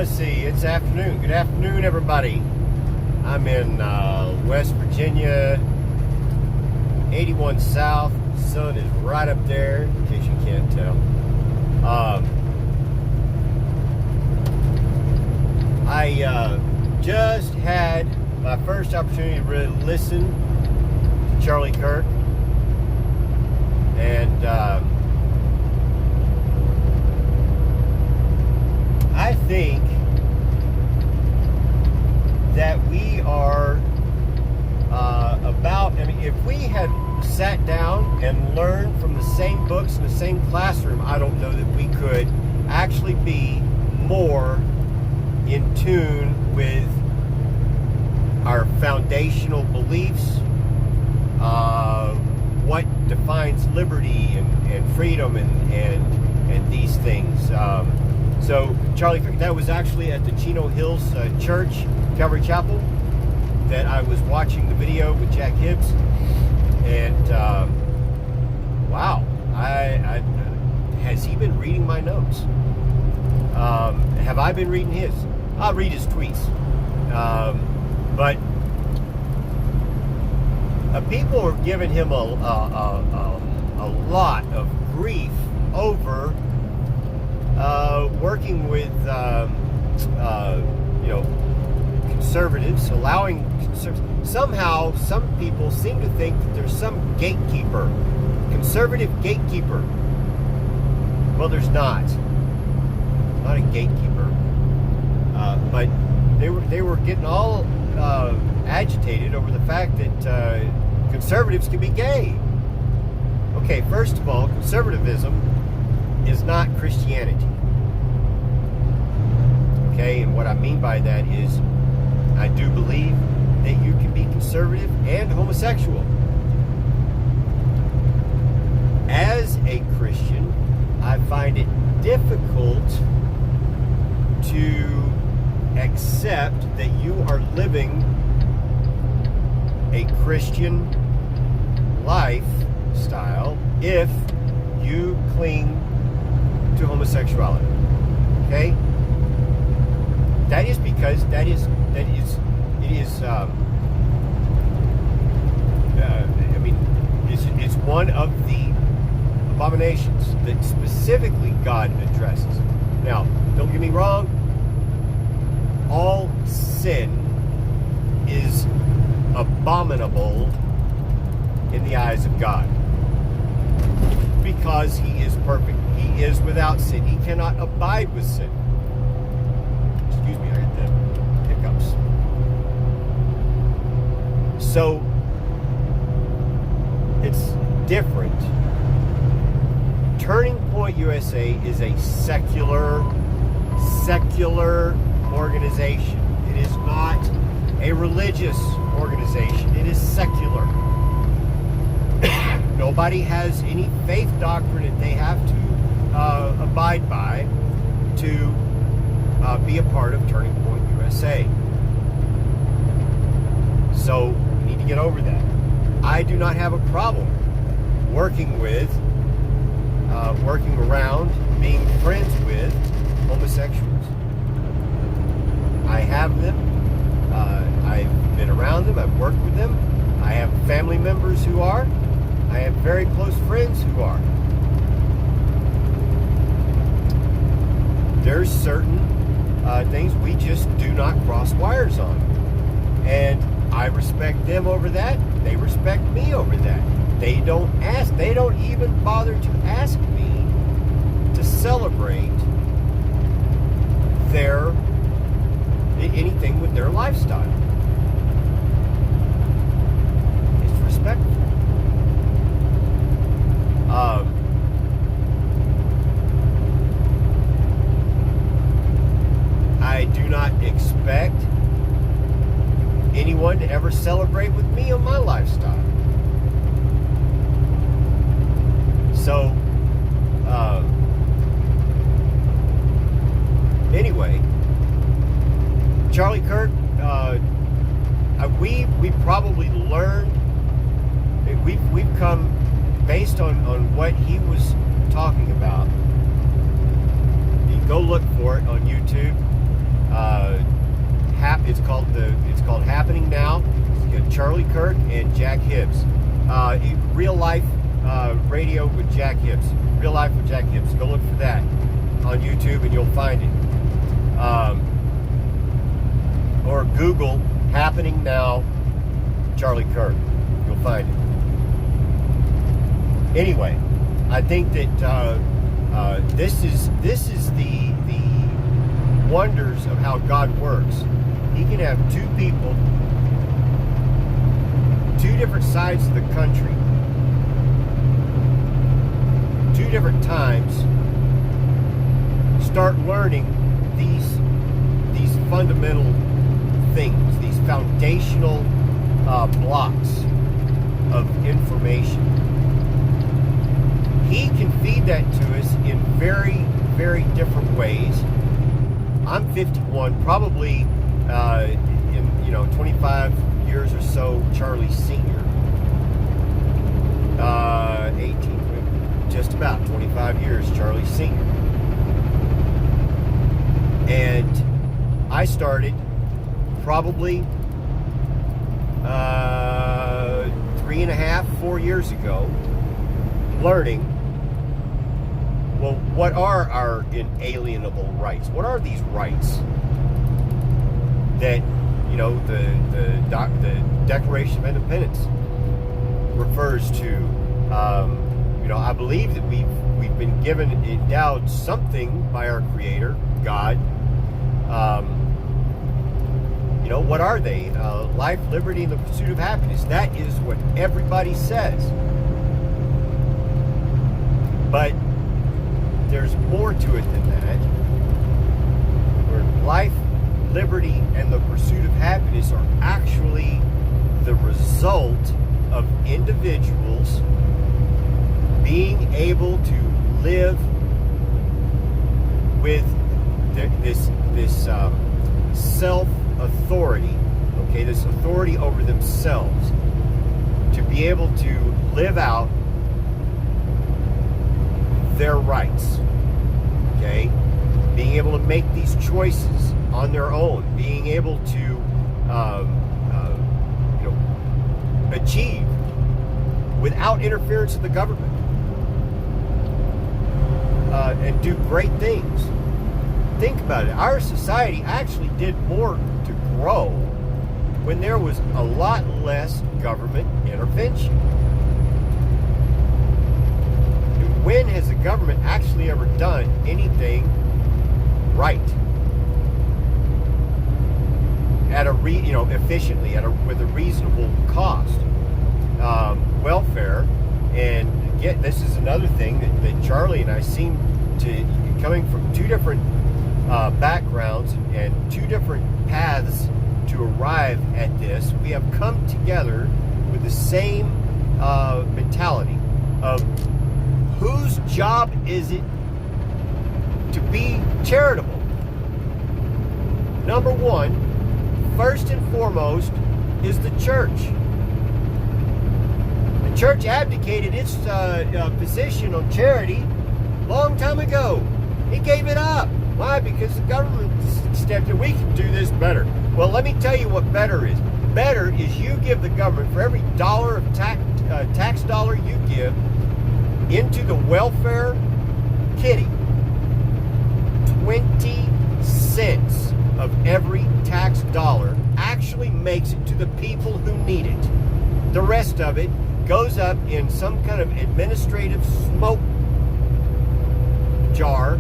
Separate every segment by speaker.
Speaker 1: let's see. It's afternoon. Good afternoon, everybody. I'm in West Virginia, 81 South. The sun is right up there, in case you can't tell. I just had my first opportunity to really listen to Charlie Kirk. And I think that we are if we had sat down and learned from the same books in the same classroom, I don't know that we could actually be more in tune with our foundational beliefs, what defines liberty and freedom and these things. So Charlie Kirk, that was actually at the Chino Hills Church, Calvary Chapel, that I was watching the video with Jack Hibbs, and wow, I has he been reading my notes? Have I been reading his? I'll read his tweets, but people are giving him a lot of grief over working with conservatives, allowing somehow some people seem to think that there's some gatekeeper, conservative gatekeeper. Well, there's not a gatekeeper, but they were getting all agitated over the fact that conservatives can be gay. Okay, first of all, conservatism is not Christianity. Okay, and what I mean by that is I do believe that you can be conservative and homosexual. As a Christian, I find it difficult to accept that you are living a Christian lifestyle if you cling to homosexuality. Okay? That is because it is it's one of the abominations that specifically God addresses. Now, don't get me wrong, all sin is abominable in the eyes of God, because He is perfect. He is without sin. He cannot abide with sin. Excuse me, I got the hiccups. So it's different. Turning Point USA is a secular organization. It is not a religious organization. It is secular. Nobody has any faith doctrine that they have to abide by to be a part of Turning Point USA. So we need to get over that. I do not have a problem working around, being friends with homosexuals. I have them. I've been around them. I've worked with them. I have family members who are. I have very close friends who are. There's certain things we just do not cross wires on. And I respect them over that. They respect me over that. They don't even bother to ask me to celebrate anything with their lifestyle. It's respectful. I do not expect anyone to ever celebrate with me on my lifestyle. So, anyway, Charlie Kirk, we probably learned, we've come based on what he was talking about. You can go look for it on YouTube. It's called Happening Now. It's got Charlie Kirk and Jack Hibbs. Real life radio with Jack Hibbs. Real life with Jack Hibbs. Go look for that on YouTube and you'll find it. Or Google Happening Now Charlie Kirk. You'll find it. Anyway, I think that this is the wonders of how God works. He can have two people, two different sides of the country, two different times, start learning these fundamental things, these foundational blocks of information. He can feed that to us in very, very different ways. I'm 51, probably in 25 years or so, Charlie Sr. 18, just about 25 years, Charlie Sr. And I started probably 3.5, 4 years ago, learning, well, what are our inalienable rights? What are these rights that, the Declaration of Independence refers to? I believe that we've been endowed something by our Creator, God. What are they? Life, liberty, and the pursuit of happiness. That is what everybody says. But there's more to it than that. Where life, liberty, and the pursuit of happiness are actually the result of individuals being able to live with this self-authority, okay, this authority over themselves, to be able to live out their rights, okay, being able to make these choices on their own, being able to achieve without interference of the government, and do great things. Think about it. Our society actually did more to grow when there was a lot less government intervention. And when has the government actually ever done anything right? At a efficiently, with a reasonable cost. Welfare, and again, this is another thing that Charlie and I seem to, coming from two different backgrounds and two different paths to arrive at this, we have come together with the same mentality of whose job is it to be charitable? Number one, first and foremost, is the church. The church abdicated its position on charity a long time ago. It gave it up. Why? Because the government stepped in. We can do this better. Well, let me tell you what better is. Better is you give the government, for every dollar of tax dollar you give into the welfare kitty, 20 cents of every tax dollar actually makes it to the people who need it. The rest of it goes up in some kind of administrative smoke jar,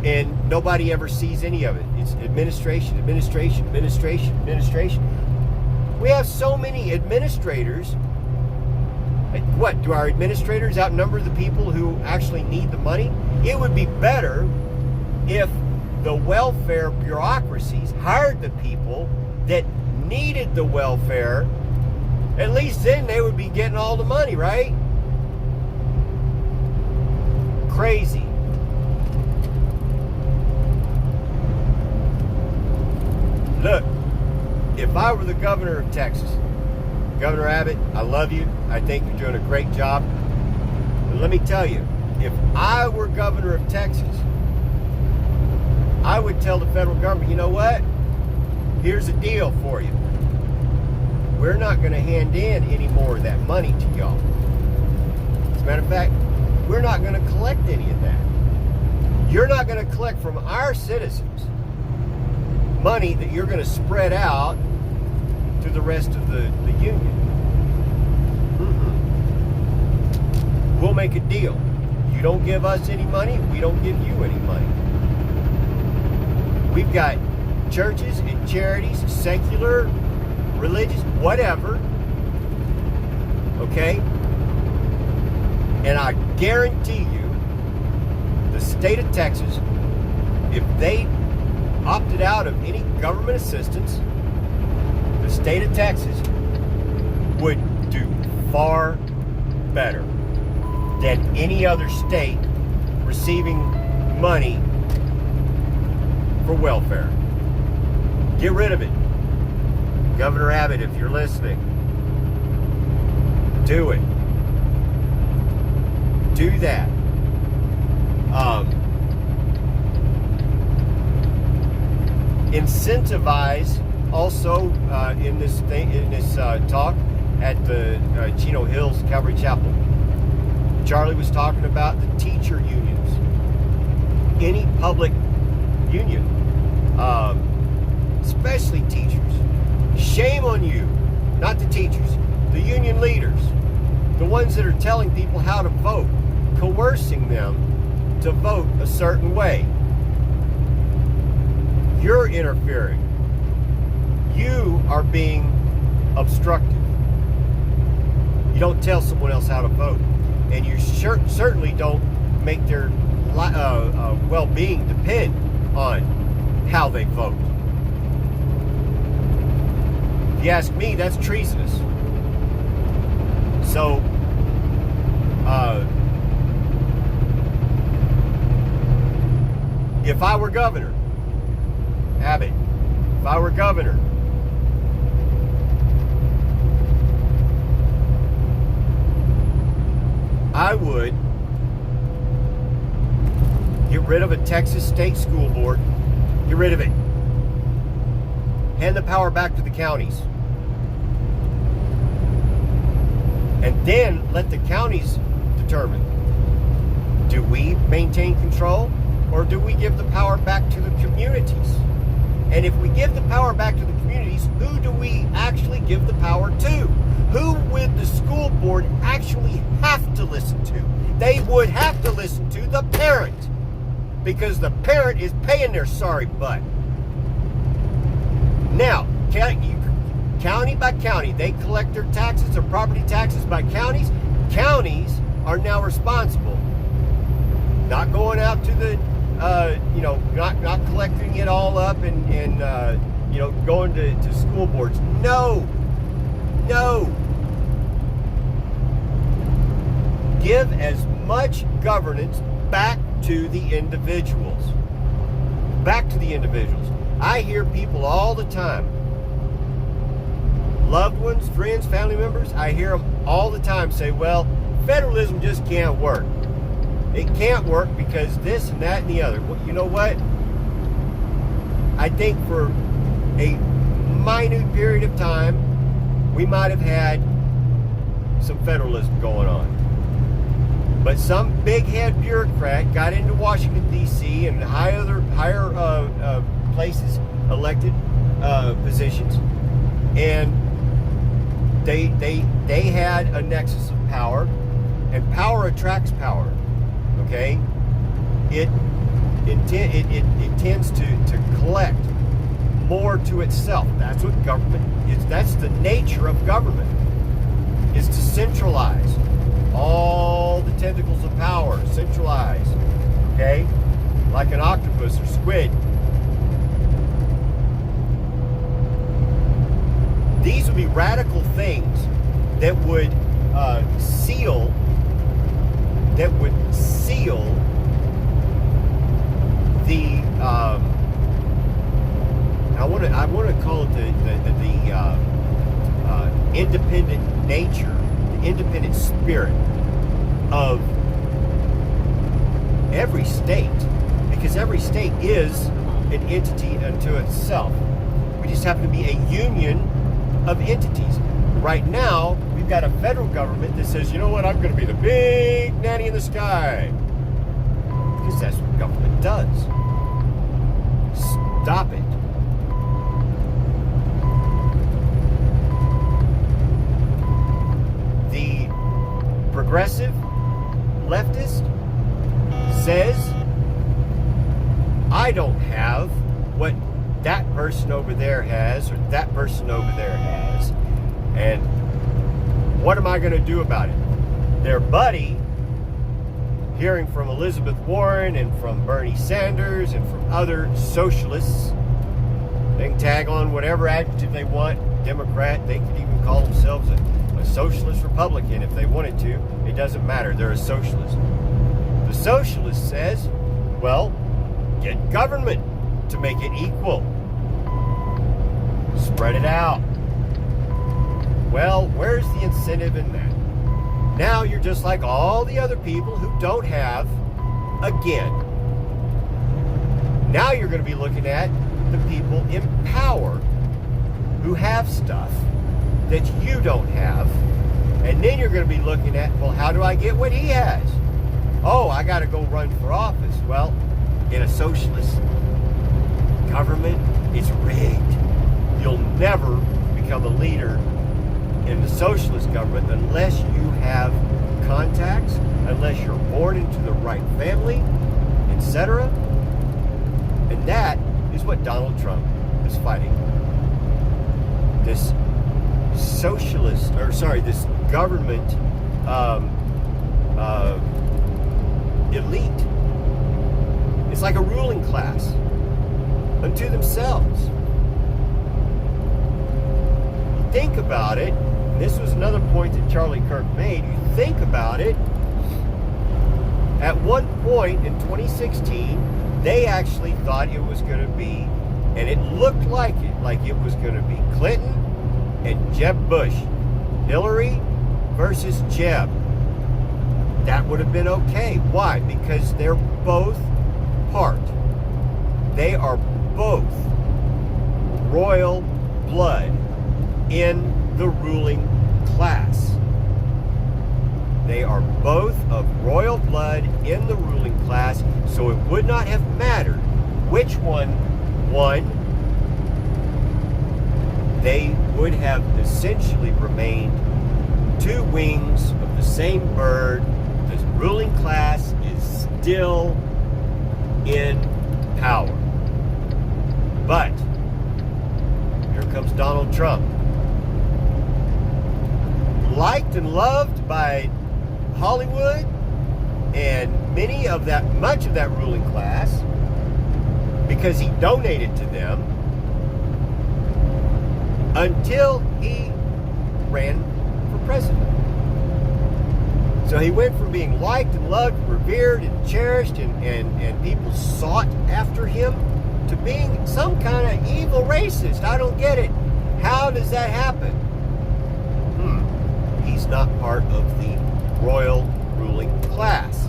Speaker 1: and nobody ever sees any of it. It's administration, administration, administration, administration. We have so many administrators. What, do our administrators outnumber the people who actually need the money? It would be better if the welfare bureaucracies hired the people that needed the welfare. At least then they would be getting all the money, right? Crazy. Look, if I were the governor of Texas, Governor Abbott, I love you. I think you're doing a great job. But let me tell you, if I were governor of Texas, I would tell the federal government, you know what? Here's a deal for you. We're not going to hand in any more of that money to y'all. As a matter of fact, we're not going to collect any of that. You're not going to collect from our citizens money that you're going to spread out to the rest of the union. We'll make a deal. You don't give us any money, we don't give you any money. We've got churches and charities, secular, religious, whatever, okay? And I guarantee you, the state of Texas, if they opted out of any government assistance, the state of Texas would do far better than any other state receiving money for welfare. Get rid of it. Governor Abbott, if you're listening, do it. Do that. Incentivize also in this talk at the Chino Hills Calvary Chapel. Charlie was talking about the teacher unions. Any public union, especially teachers. Shame on you, not the teachers, the union leaders, the ones that are telling people how to vote, coercing them to vote a certain way. You're interfering. You are being obstructive. You don't tell someone else how to vote. And you certainly don't make their well-being depend on how they vote. If you ask me, that's treasonous. So, if I were governor, Abbott, if I were governor, I would get rid of a Texas state school board. Get rid of it. Hand the power back to the counties. And then let the counties determine, do we maintain control or do we give the power back to the communities? And if we give the power back to the communities, who do we actually give the power to? Who would the school board actually have to listen to? They would have to listen to the parent, because the parent is paying their sorry butt. Now, county by county, they collect their taxes, their property taxes by counties. Counties are now responsible. Not going out to the, not collecting it all up and going to school boards. No. Give as much governance back to the individuals. Back to the individuals. I hear people all the time, loved ones, friends, family members, I hear them all the time say, well, federalism just can't work. It can't work because this and that and the other. Well, you know what? I think for a minute period of time, we might have had some federalism going on. But some big head bureaucrat got into Washington, D.C. and higher places, elected positions, and they had a nexus of power, and power attracts power. Okay, it tends to collect more to itself. That's what government is. That's the nature of government, is to centralize all the tentacles of power. Centralize, okay, like an octopus or squid. These would be radical things that would seal the I want to call it the independent nature, the independent spirit of every state, because every state is an entity unto itself. We just happen to be a union of entities. Right now, we've got a federal government that says, you know what, I'm going to be the big nanny in the sky. Because that's what government does. Stop it. The progressive leftist says, I don't have what that person over there has or that person over there has. And what am I going to do about it? Their buddy, hearing from Elizabeth Warren and from Bernie Sanders and from other socialists, they can tag on whatever adjective they want. Democrat, they could even call themselves a socialist Republican if they wanted to. It doesn't matter. They're a socialist. The socialist says, well, get government to make it equal. Spread it out. Well, where's the incentive in that? Now you're just like all the other people who don't have, again. Now you're going to be looking at the people in power who have stuff that you don't have. And then you're going to be looking at, well, how do I get what he has? Oh, I got to go run for office. Well, in a socialist government, it's rigged. You'll never become a leader in the socialist government unless you have contacts, unless you're born into the right family, etc. And that is what Donald Trump is fighting. This socialist, this government elite. It's like a ruling class unto themselves. You think about it, and this was another point that Charlie Kirk made, you think about it, at one point in 2016, they actually thought it was going to be, and it looked like it was going to be Clinton and Jeb Bush. Hillary versus Jeb. That would have been okay. Why? Because they're both part. They are both royal blood in the ruling class. They are both of royal blood in the ruling class, so it would not have mattered which one won. They would have essentially remained two wings of the same bird. The ruling class is still in power. But here comes Donald Trump. Liked and loved by Hollywood and much of that ruling class because he donated to them until he ran for president. So he went from being liked and loved, revered and cherished, and people sought after him, to being some kind of evil racist. I don't get it. How does that happen? He's not part of the royal ruling class.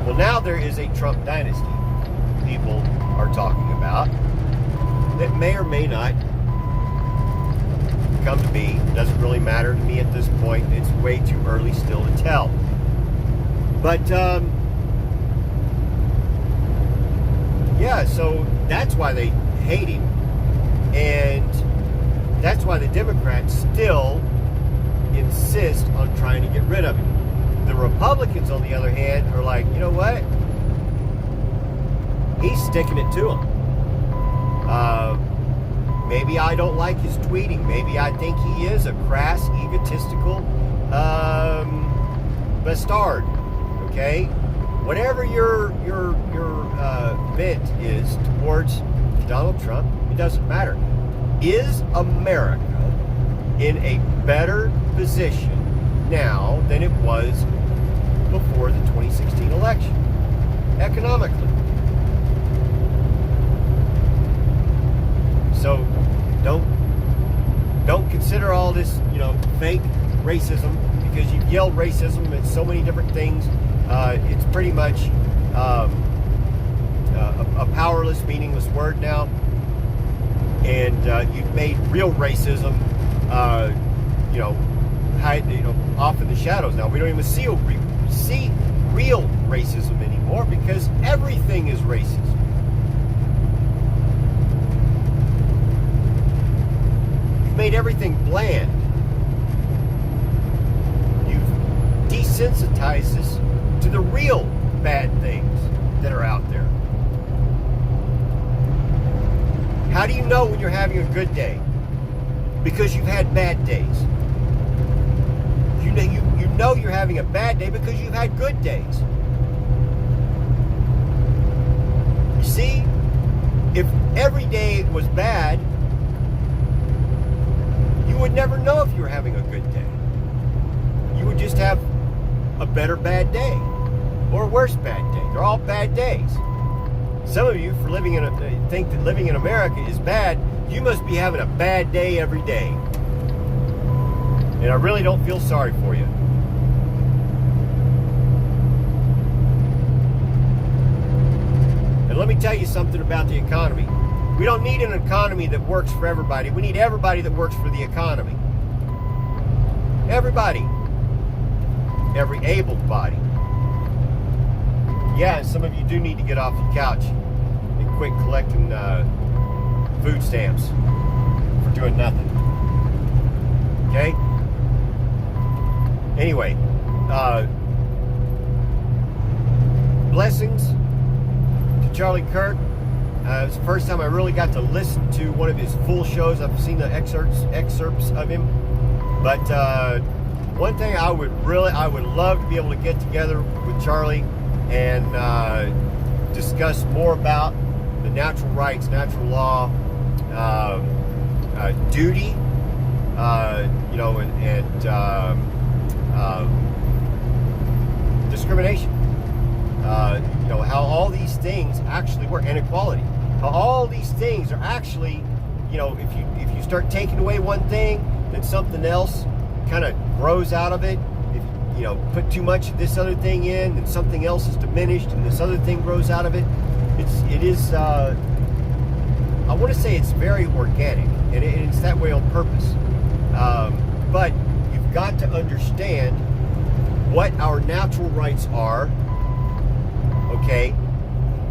Speaker 1: Well, now there is a Trump dynasty people are talking about that may or may not come to be. Doesn't really matter to me at this point. It's way too early still to tell. But yeah, so that's why they hate him, and that's why the Democrats still insist on trying to get rid of him. The Republicans, on the other hand, are like, you know what? He's sticking it to him. Maybe I don't like his tweeting. Maybe I think he is a crass, egotistical bastard. Okay, whatever your bent is towards Donald Trump, it doesn't matter. Is America in a better position now than it was before the 2016 election, economically? So don't consider all this, fake racism, because you've yelled racism at so many different things. It's pretty much a powerless, meaningless word now. And you've made real racism, off in the shadows. Now we don't even see real racism anymore because everything is racist. You've made everything bland. You've desensitized us to the real bad things that are out there. How do you know when you're having a good day? Because you've had bad days. You know you're having a bad day because you've had good days. You see, if every day was bad, you would never know if you were having a good day. You would just have a better bad day or a worse bad day. They're all bad days. Some of you, for think that living in America is bad, you must be having a bad day every day. And I really don't feel sorry for you. And let me tell you something about the economy. We don't need an economy that works for everybody. We need everybody that works for the economy. Everybody. Every able body. Yeah, and some of you do need to get off your couch and quit collecting food stamps for doing nothing. Okay? Anyway, blessings to Charlie Kirk. It was the first time I really got to listen to one of his full shows. I've seen the excerpts of him. But one thing I would love to be able to get together with Charlie and discuss more about the natural rights, natural law, duty, discrimination. How all these things actually work, and equality. How all these things are actually, if you start taking away one thing, then something else kind of grows out of it. Put too much of this other thing in, and something else is diminished, and this other thing grows out of it. It is. I want to say it's very organic, and it's that way on purpose. But you've got to understand what our natural rights are. Okay,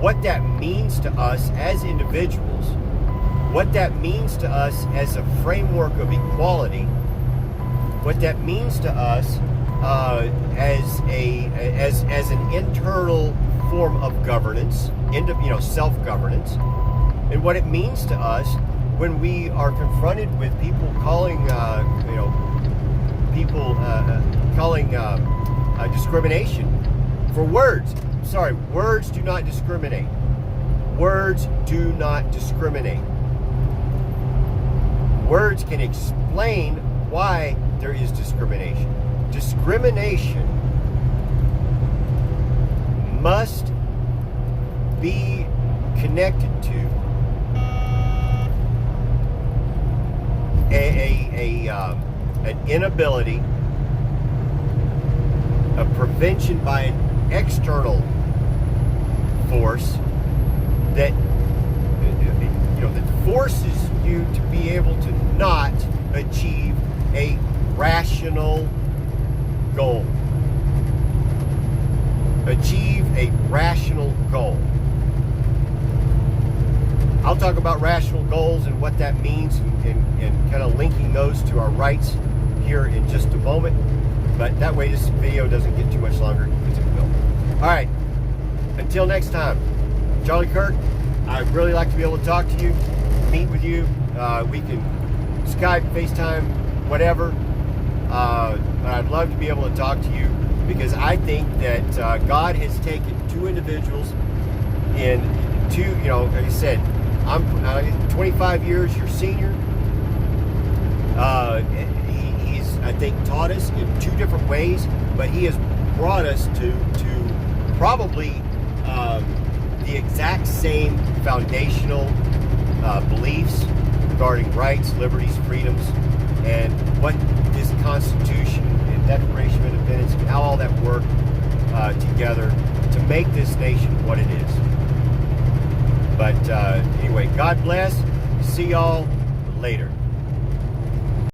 Speaker 1: what that means to us as individuals, what that means to us as a framework of equality, what that means to us as an internal form of governance, self-governance, and what it means to us when we are confronted with people calling discrimination for words. Sorry, words do not discriminate. Words do not discriminate. Words can explain why there is discrimination. Discrimination must be connected to an inability, a prevention by an external force that that forces you to be able to not achieve a rational goal. Achieve a rational goal. I'll talk about rational goals and what that means and kind of linking those to our rights here in just a moment. But that way this video doesn't get too much longer because it will. All right. Until next time, Charlie Kirk, I'd really like to be able to talk to you, meet with you. We can Skype, FaceTime, whatever. But I'd love to be able to talk to you because I think that God has taken two individuals in two, like I said, I'm 25 years your senior. He's, I think, taught us in two different ways, but he has brought us to probably the exact same foundational beliefs regarding rights, liberties, freedoms, and what this Constitution and Declaration of Independence and how all that work together to make this nation what it is. But anyway, God bless. See y'all later.